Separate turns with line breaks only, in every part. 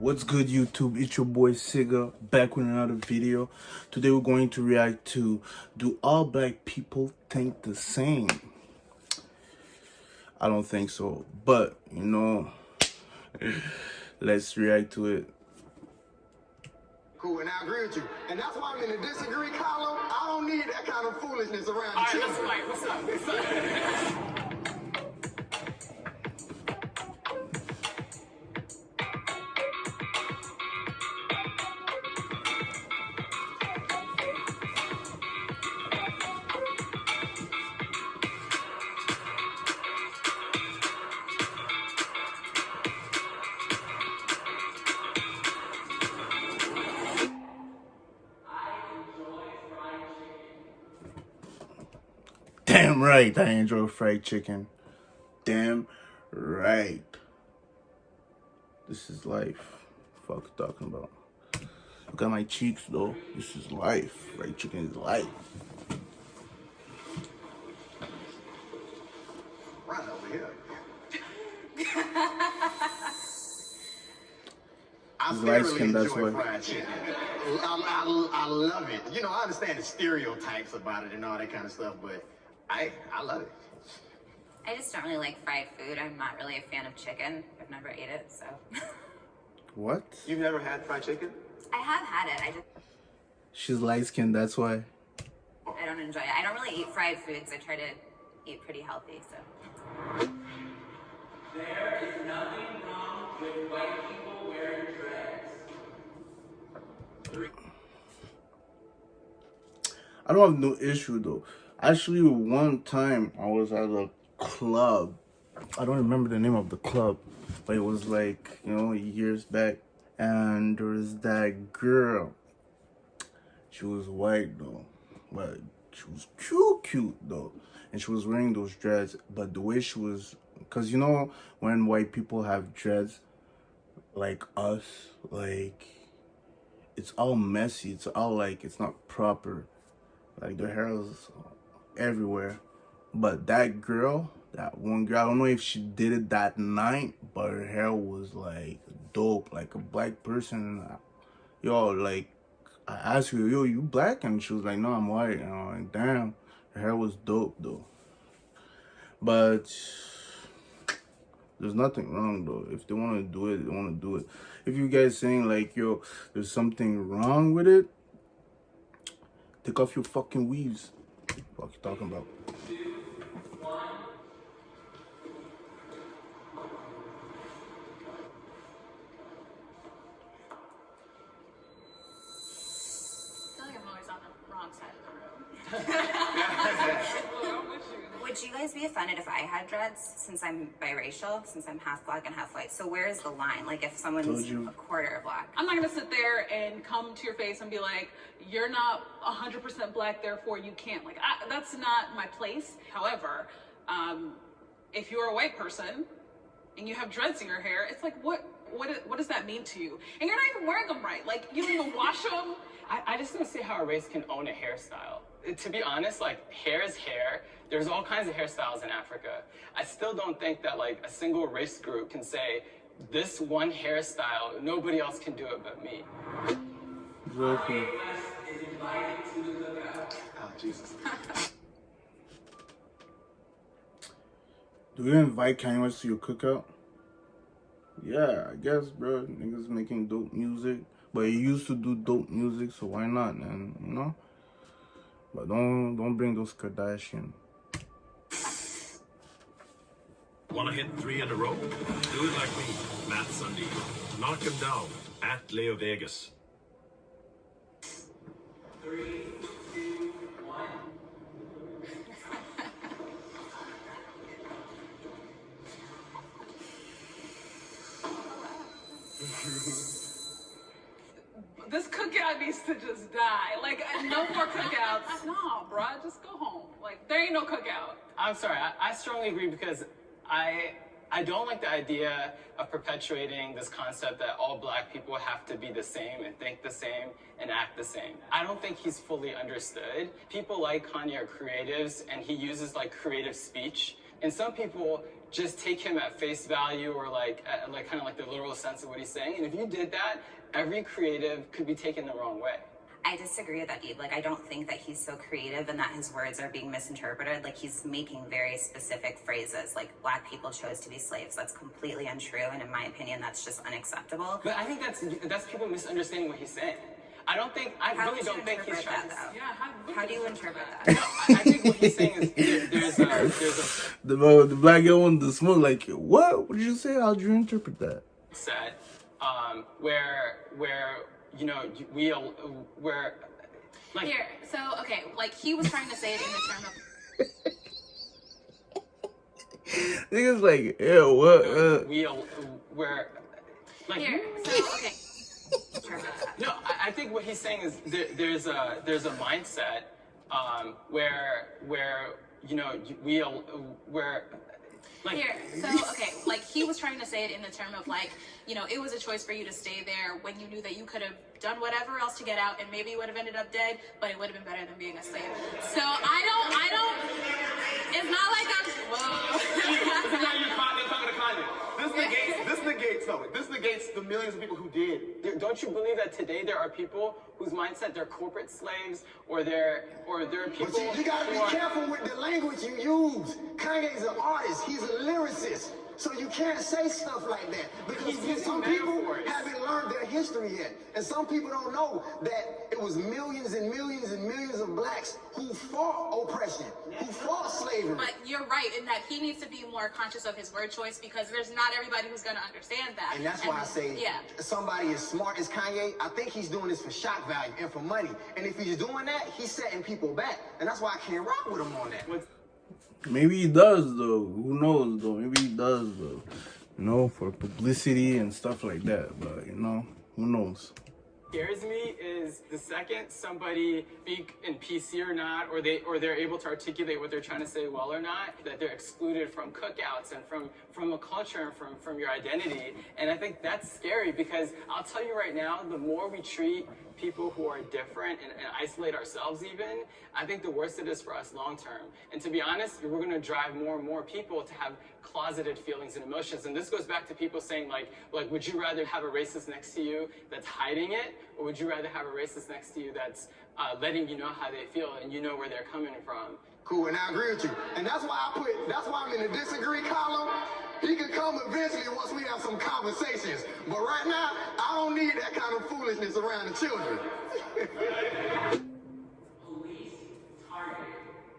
What's good, YouTube? It's your boy Siga back with another video. Today we're going to react to Do All Black People Think the Same? I don't think so, but you know, let's react to it.
Cool, and I agree with you. And that's why I'm in the disagree column. I don't need that kind of foolishness around
All right,
children.
let's fight. What's up? What's up?
Damn right, I enjoy fried chicken. Damn right. This is life. Fuck you talking about. Look at my cheeks though. This is life. Fried chicken is life.
Right over here. I
light
thoroughly
skin, that's
enjoy
why.
fried chicken. I love it. You know, I understand the stereotypes about it and all that kind of stuff, but I love it.
I just don't really like fried food. I'm not really a fan of chicken. I've never ate it, so.
What?
You've never had fried chicken?
I have had it.
She's light skinned, that's why.
I don't enjoy it. I don't really eat fried foods. I try to eat pretty healthy, so.
There is nothing wrong with white people wearing dreads.
I don't have no issue though. Actually, one time I was at a club. I don't remember the name of the club, but it was like, you know, years back. And there was that girl. She was white though, but she was cute though. And she was wearing those dreads, but the way she was, because you know, when white people have dreads, like us, like, it's all messy. It's all like, it's not proper. Like, their hair is everywhere. But that girl, that one girl, I don't know if she did it that night, but her hair was like dope, like a black person. Yo, like, I asked her, yo, you black? And she was like, no, I'm white. And I'm like, damn, her hair was dope though. But there's nothing wrong though. If they want to do it, they want to do it. If you guys saying like, yo, there's something wrong with it, take off your fucking weaves. What you talking about?
2, 1.
I feel like I'm always on the wrong side of the room.
Would you guys be offended if I had dreads, since I'm biracial, since I'm half black and half white? So where's the line? Like, if someone's a quarter black?
I'm not gonna sit there and come to your face and be like, you're not 100% black, therefore you can't. Like, that's not my place. However, if you're a white person and you have dreads in your hair, it's like, what does that mean to you? And you're not even wearing them right. Like, you don't even wash them.
I just don't see how a race can own a hairstyle. To be honest, like, hair is hair. There's all kinds of hairstyles in Africa. I still don't think that, like, a single race group can say, this one hairstyle, nobody else can do it but me.
Exactly.
Is invited to the cookout.
Oh, Jesus.
Do you invite Kanye West to your cookout? Yeah, I guess, bro. Niggas making dope music. But he used to do dope music, so why not, man? You know? But don't bring those Kardashian.
Wanna hit 3 in a row? Do it like me, Matt Sunday. Knock him down at Leo Vegas.
3, 2, 1.
This cookout needs to just die. Like, no more cookouts. No, bruh, just go home. Like, there ain't no cookout.
I'm sorry, I strongly agree because I don't like the idea of perpetuating this concept that all black people have to be the same and think the same and act the same. I don't think he's fully understood. People like Kanye are creatives and he uses like creative speech. And some people just take him at face value or like kind of like the literal sense of what he's saying. And if you did that, every creative could be taken the wrong way.
I disagree with that, Eve. Like, I don't think that he's so creative and that his words are being misinterpreted. Like, he's making very specific phrases, like, black people chose to be slaves. That's completely untrue, and in my opinion, that's just unacceptable.
But I think that's people misunderstanding what he's saying. I really don't think he's trying to...
Yeah,
how do you interpret that?
No, I think what he's saying is there's a...
The black girl wanted to smoke, like, what? What did you say? How did you interpret that?
Set, where you know, where, like...
Here, so, okay, like, he was trying to say it in the term of...
Niggas like, yeah, what?
Where, like...
Here, so, okay.
No, I think what he's saying is there's a mindset where you know, where... Like,
here, so, okay, like, he was trying to say it in the term of, like, you know, it was a choice for you to stay there when you knew that you could have done whatever else to get out, and maybe you would have ended up dead, but it would have been better than being a slave. So, I don't, it's not like I'm, whoa.
This negates the millions of people who did.
Don't you believe that today there are people whose mindset they're corporate slaves, or there are people...
But you gotta be careful with the language you use. Kanye's an artist. He's a lyricist. So you can't say stuff like that. Because some people haven't learned their history yet. And some people don't know that it was millions and millions and millions of blacks who fought oppression, who fought slavery.
But you're right in that he needs to be more conscious of his word choice, because there's not everybody who's going to understand that.
And that's why I say, somebody as smart as Kanye, I think he's doing this for shock value and for money. And if he's doing that, he's setting people back. And that's why I can't rock with him on that.
Maybe he does, though. Who knows, though? Maybe he does, though. You know, for publicity and stuff like that. But, you know, who knows?
Scares me is the second somebody speak in PC or not, or they're able to articulate what they're trying to say well or not, that they're excluded from cookouts and from a culture and from your identity. And I think that's scary, because I'll tell you right now, the more we treat people who are different and isolate ourselves even, I think the worse it is for us long term. And to be honest, we're going to drive more and more people to have closeted feelings and emotions. And this goes back to people saying like, would you rather have a racist next to you that's hiding it, or would you rather have a racist next to you that's letting you know how they feel and you know where they're coming from?
Cool, and I agree with you. And that's why I'm in the disagree column. He can come eventually once we have some conversations. But right now, I don't need that kind of foolishness around the children.
Police target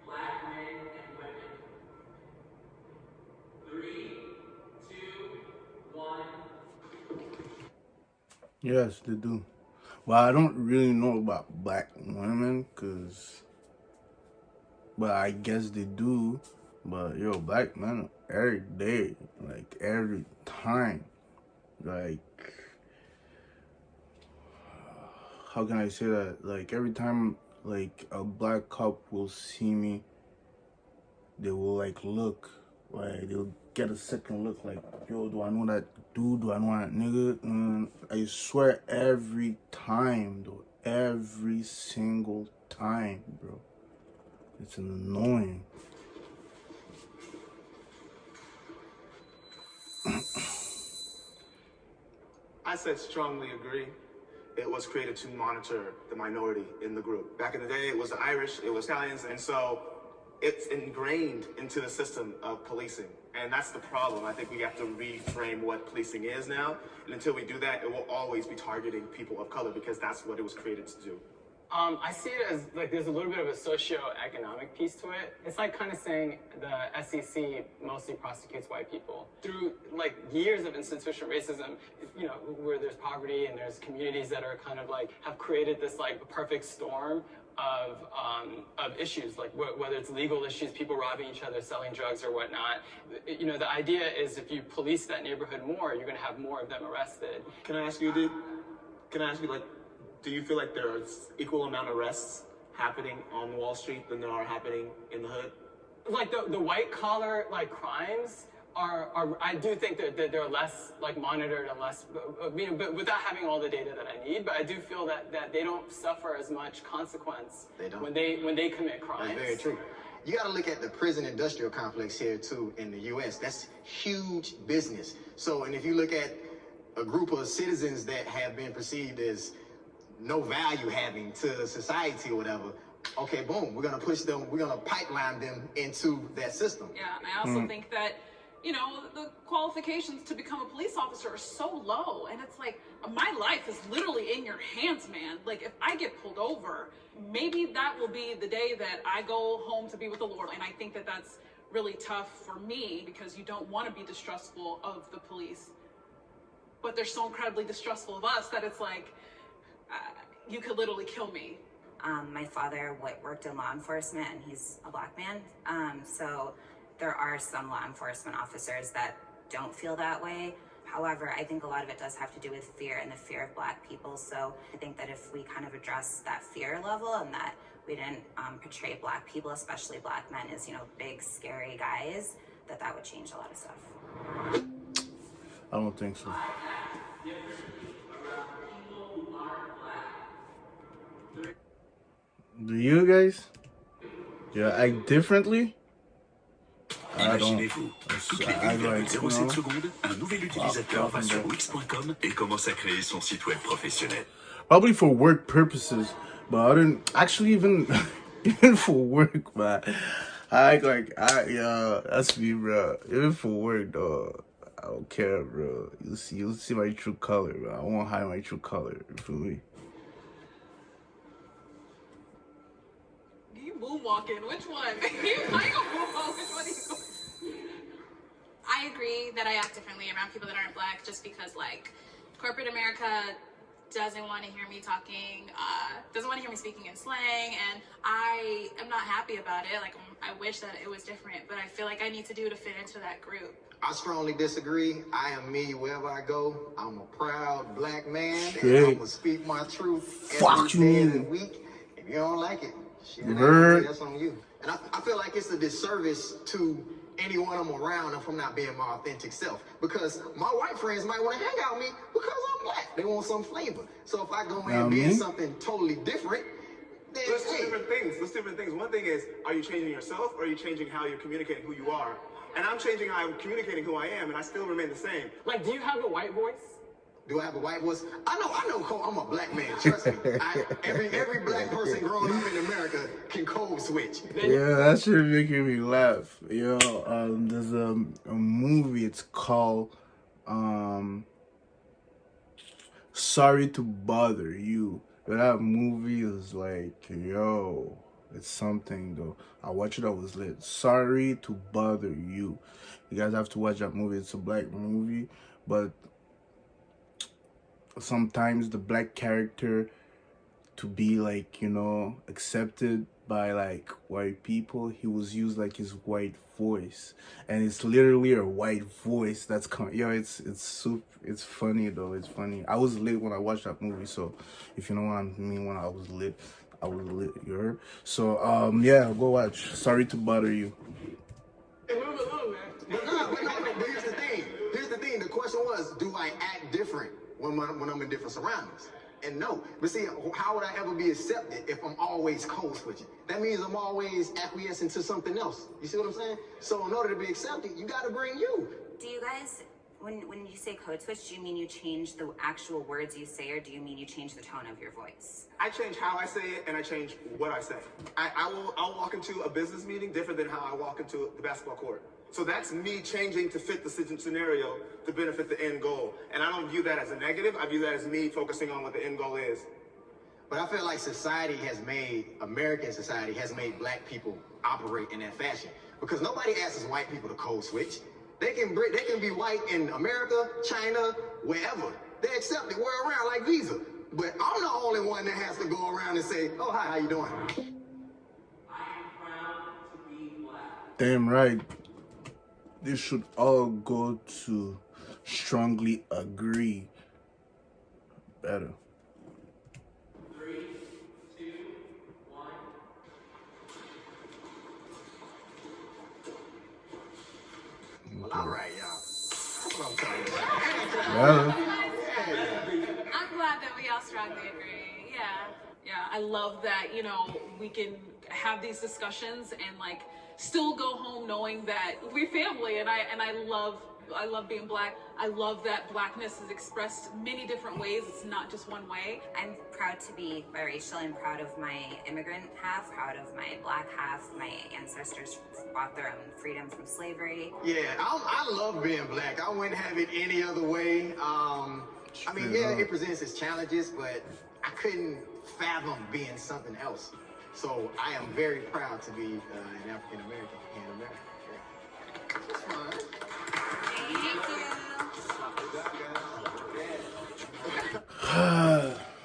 black men and women. 3, 2, 1.
Yes, they do. Well, I don't really know about black women, but I guess they do. But, yo, black men every day, like, every time. Like, how can I say that? Like, every time, like, a black cop will see me, they will, like, look. Like, they'll get a second look, like, yo, do I know that dude? Do I know that nigga? And I swear, every time, though. Every single time, bro. It's annoying.
I said strongly agree. It was created to monitor the minority in the group. Back in the day, it was the Irish, it was Italians, and so it's ingrained into the system of policing. And that's the problem. I think we have to reframe what policing is now. And until we do that, it will always be targeting people of color, because that's what it was created to do.
I see it as like there's a little bit of a socio-economic piece to it. It's like kind of saying the SEC mostly prosecutes white people. Through like years of institutional racism, you know, where there's poverty and there's communities that are kind of like have created this like perfect storm of issues, like whether it's legal issues, people robbing each other, selling drugs or whatnot. You know, the idea is if you police that neighborhood more, you're going to have more of them arrested.
Can I ask you, like, do you feel like there's equal amount of arrests happening on Wall Street than there are happening in the hood?
Like the white collar like crimes are I do think that they're less like monitored and less, you know, but without having all the data that I need. But I do feel that they don't suffer as much consequence when they commit crimes.
That's very true. You got to look at the prison industrial complex here too in the U.S. That's huge business. So, and if you look at a group of citizens that have been perceived as no value having to society or whatever, okay, boom, we're gonna push them, we're gonna pipeline them into that system.
Yeah, I also think that, you know, the qualifications to become a police officer are so low, and it's like, my life is literally in your hands, man. Like, if I get pulled over, maybe that will be the day that I go home to be with the Lord, and I think that that's really tough for me because you don't want to be distrustful of the police, but they're so incredibly distrustful of us that it's like, you could literally kill me.
My father worked in law enforcement, and he's a black man. So there are some law enforcement officers that don't feel that way. However, I think a lot of it does have to do with fear and the fear of black people. So I think that if we kind of address that fear level and that we didn't portray black people, especially black men, as, you know, big, scary guys, that would change a lot of stuff.
I don't think so. Do you guys? Yeah, act differently?
Imaginez-vous, toutes les 1,07 secondes, un nouvel utilisateur va sur Wix.com et commence à créer son site web professionnel.
Probably for work purposes, but I didn't actually even for work, man. That's me, bro. Even for work, though, I don't care, bro. You'll see my true color, bro. I won't hide my true color. You feel me?
You moonwalking? Which one? I go moonwalk. Which one are you going?
I agree that I act differently around people that aren't black just because, like, corporate America doesn't want to hear me talking, doesn't want to hear me speaking in slang, and I am not happy about it. Like, I wish that it was different, but I feel like I need to do to fit into that group.
I strongly disagree. I am me wherever I go. I'm a proud black man, and I'm gonna speak my truth every day of the week. If you don't like it, shit, that's on you. And I feel like it's a disservice to anyone I'm around if I'm not being my authentic self. Because my white friends might want to hang out with me because I'm black. They want some flavor. So if I go in being something totally different, then
There's two different things. There's different things. One thing is, are you changing yourself or are you changing how you're communicating who you are? And I'm changing how I'm communicating who I am, and I still remain the same.
Like, do you have a white voice?
do I have a white voice? I know, Cole, I'm a black man, trust me. Every black person growing up in America can code switch.
Yeah, that shit making me laugh. Yo, there's a movie, it's called Sorry to Bother You. That movie is like, yo, it's something though. I watched it, I was lit. Sorry to Bother You. You guys have to watch that movie. It's a black movie, but sometimes the black character to be like, you know, accepted by like white people, he was used like his white voice, and it's literally a white voice that's coming. Yo, it's super, it's funny though. It's funny. I was lit when I watched that movie, so if you know what I mean, when I was lit, you heard? So yeah, go watch Sorry to Bother You.
But here's the thing. The question was, do I act different when I'm in different surroundings? And no. But see, how would I ever be accepted if I'm always code switching? That means I'm always acquiescing to something else. You see what I'm saying? So in order to be accepted, you got to bring you.
Do you guys, when you say code switch, do you mean you change the actual words you say, or do you mean you change the tone of your voice?
I change how I say it, and I change what I say. I'll walk into a business meeting different than how I walk into the basketball court. So that's me changing to fit the scenario to benefit the end goal. And I don't view that as a negative. I view that as me focusing on what the end goal is.
But I feel like American society has made black people operate in that fashion. Because nobody asks white people to code switch. They can be white in America, China, wherever. They accept it. We're around like Visa. But I'm the only one that has to go around and say, oh, hi, how you doing?
I am proud to be black.
Damn right. They should all go to strongly agree. Better.
3, 2, 1.
Well, all right, y'all. That's what I'm talking about.
Better.
I'm glad that we all strongly agree. Yeah.
Yeah, I love that, you know, we can have these discussions and like still go home knowing that we're family. And I love being black. I love that blackness is expressed many different ways. It's not just one way.
I'm proud to be biracial. I'm proud of my immigrant half, proud of my black half. My ancestors fought their own freedom from slavery.
Yeah, I love being black. I wouldn't have it any other way. I mean, yeah, it presents its challenges, but I couldn't fathom being something else. So I am very proud to be an African American in America. Yeah. It's fun.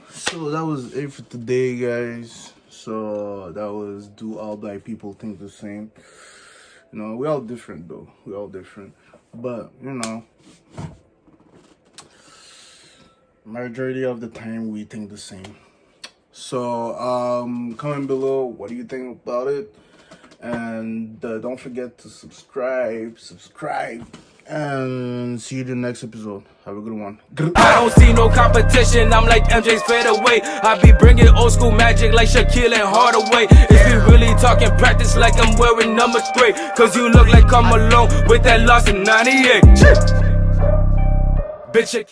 So that was it for today, guys. So that was, do all black people think the same? You know, we all different though. We all different, but you know, majority of the time we think the same. So comment below, what do you think about it? And don't forget to subscribe, and see you in the next episode. Have a good one.
I don't see no competition, I'm like MJ's fadeaway. I be bringing old school magic like Shaquille and Hardaway. If you really talking practice like I'm wearing number 3, cause you look like I'm alone with that loss in 98. Bitch,